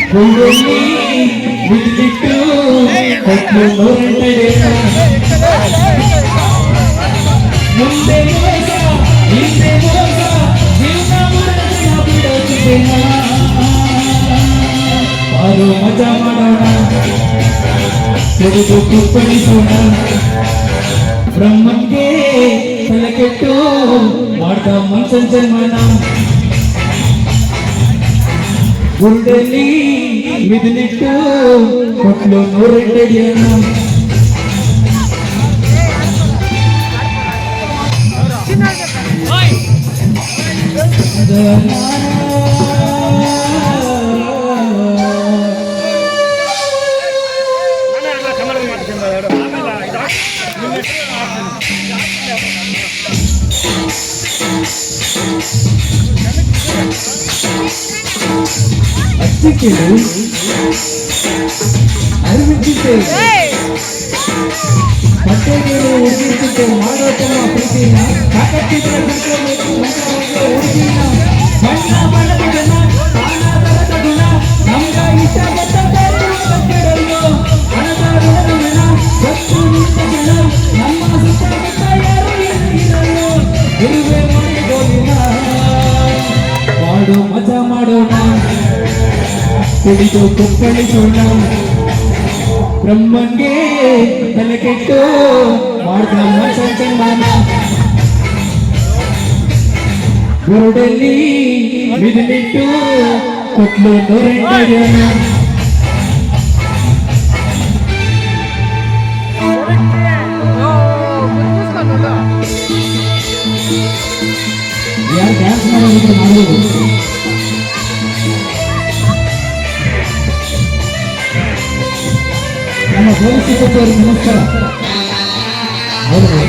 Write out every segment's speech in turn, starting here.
ಗುಂಡಲ್ಲಿ ಬಿದ್ದಿಟ್ಟು ಕೊಟ್ಟು ನೋರಂಟಡೆಯ ಮುಂದೆ ಮೋಸ ಹಿಂದೆ ಮೋಸ ಜೀವನ ಮುರಳಿನ ಬಿಡೋದಿದೆಯ ಬಾರೋ ಮಜಾ ಮಾಡೋಣ ಕುಡಿದು ಕುಪ್ಪಳಿಸೋಣ ಬ್ರಹ್ಮಂಗೆ ತಲೆ ಕೆಟ್ಟು ಮಾಡ್ದ ಮನ್ಸನ್ ಜನ್ಮನ ಗುಂಡಲ್ಲಿ ಮಿದಿಲಿಟ್ಟು ಕೊಟ್ಲು ನೋರೆಂಟಡಿಯನ್ನ ಅಚ್ಚಿಕೆಳು ಅರಿವಿದ್ದಿದ್ದೆ ಬಟ್ಟೆಗಳು ಉಳಿದಿದ್ದೆ ಮಾಡೋತಮ್ಮ ಪ್ರೀತಿನ ತಾಕತ್ತಿದ್ರೆ ಬಿಟ್ಕೋಬೇಕು ಹುಡುಗಿನ ಬಣ್ಣ ಬಣ್ಣದ ಗುಣ ತಾನಾದರದ ಗುಣ ನಮ್ಗ ಇಷ್ಟಪಟ್ಟ ಕಟ್ಟಡಲು ಹಣದ ಋಣದ ಸತ್ತು ನಿಂತ ಜನ ನಮ್ಮ ಸುತ್ತಮುತ್ತ ಯಾರು ಇರಲು ಇರುವೆ ಮಾಡಿಗೋದಿನ ಮಾಡು ಮಜಾ ಮಾಡೋಣ ಕುಡಿದು ಕುಪ್ಪಳಿಸೋಣ ಬ್ರಹ್ಮಂಗೆ ತಲೆ ಕೆಟ್ಟು ಮಾಡ್ದ ಮನ್ಸನ್ಮಾನ ಗುರುಡಲ್ಲಿ ಬಿದಿಲಿಟ್ಟು ಕೊಟ್ಲು ನೋರೆಂಟಡಿಯನ್ನ ಯಾರು ಡ್ಯಾನ್ಸ್ ಮಾಡೋದಿದ್ರೆ ಮಾಡ್ಬೋದು ನಮ್ಮ ಪೊಲೀಸ್ ಸಿಬ್ಬಂದಿಯವರಿಗೆ ನಮಸ್ಕಾರ ಹೌದು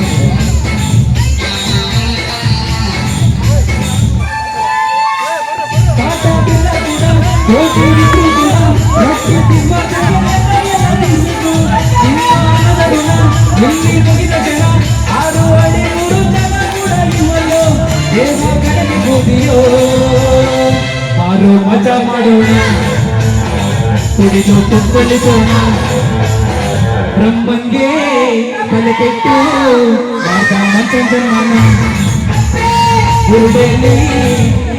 ಆರು ಮಜಾ ಮಾಡೋಣ ಕುಡಿದು ಕುಪ್ಪಳಿಸೋಣ ಬ್ರಹ್ಮಂಗೆ ತಲೆ ಕೆಟ್ಟು ಮಾಡ್ದ ಮನ್ಸನ್ ಜನ್ಮನ ಗುರುಡಲ್ಲಿ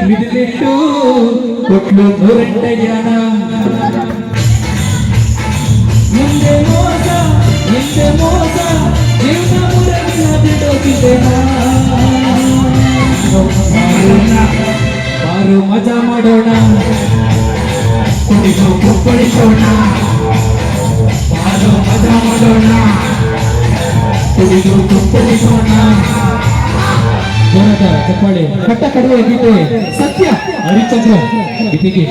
ಮಿದಿಲಿಟ್ಟು ಕೊಟ್ಲು ನೋರೆಂಟಡಿಯನ್ನ ಮುಂದೆ ಮೋಸ ಹಿಂದೆ ಮೋಸ ಜೀವನ ಮುರಳಿನ ಬಿಡೋದಿದೆಯ ಬಾರು ಮಜಾ ಮಾಡೋಣ ಕುಡಿದು ಕುಪ್ಪಳಿಸೋಣ ಬಾರೋ ಮಜಾ ಮಾಡೋಣ ಕುಡಿದು ಕುಪ್ಪಳಿಸೋಣ ಜೋರದ ಚಪ್ಪಾಳೆ ಕಟ್ಟ ಕಡುವೆ ಗೀತೆ ಸತ್ಯ ಹರಿಚಂದ್ರ ಗೀತೆಗೆ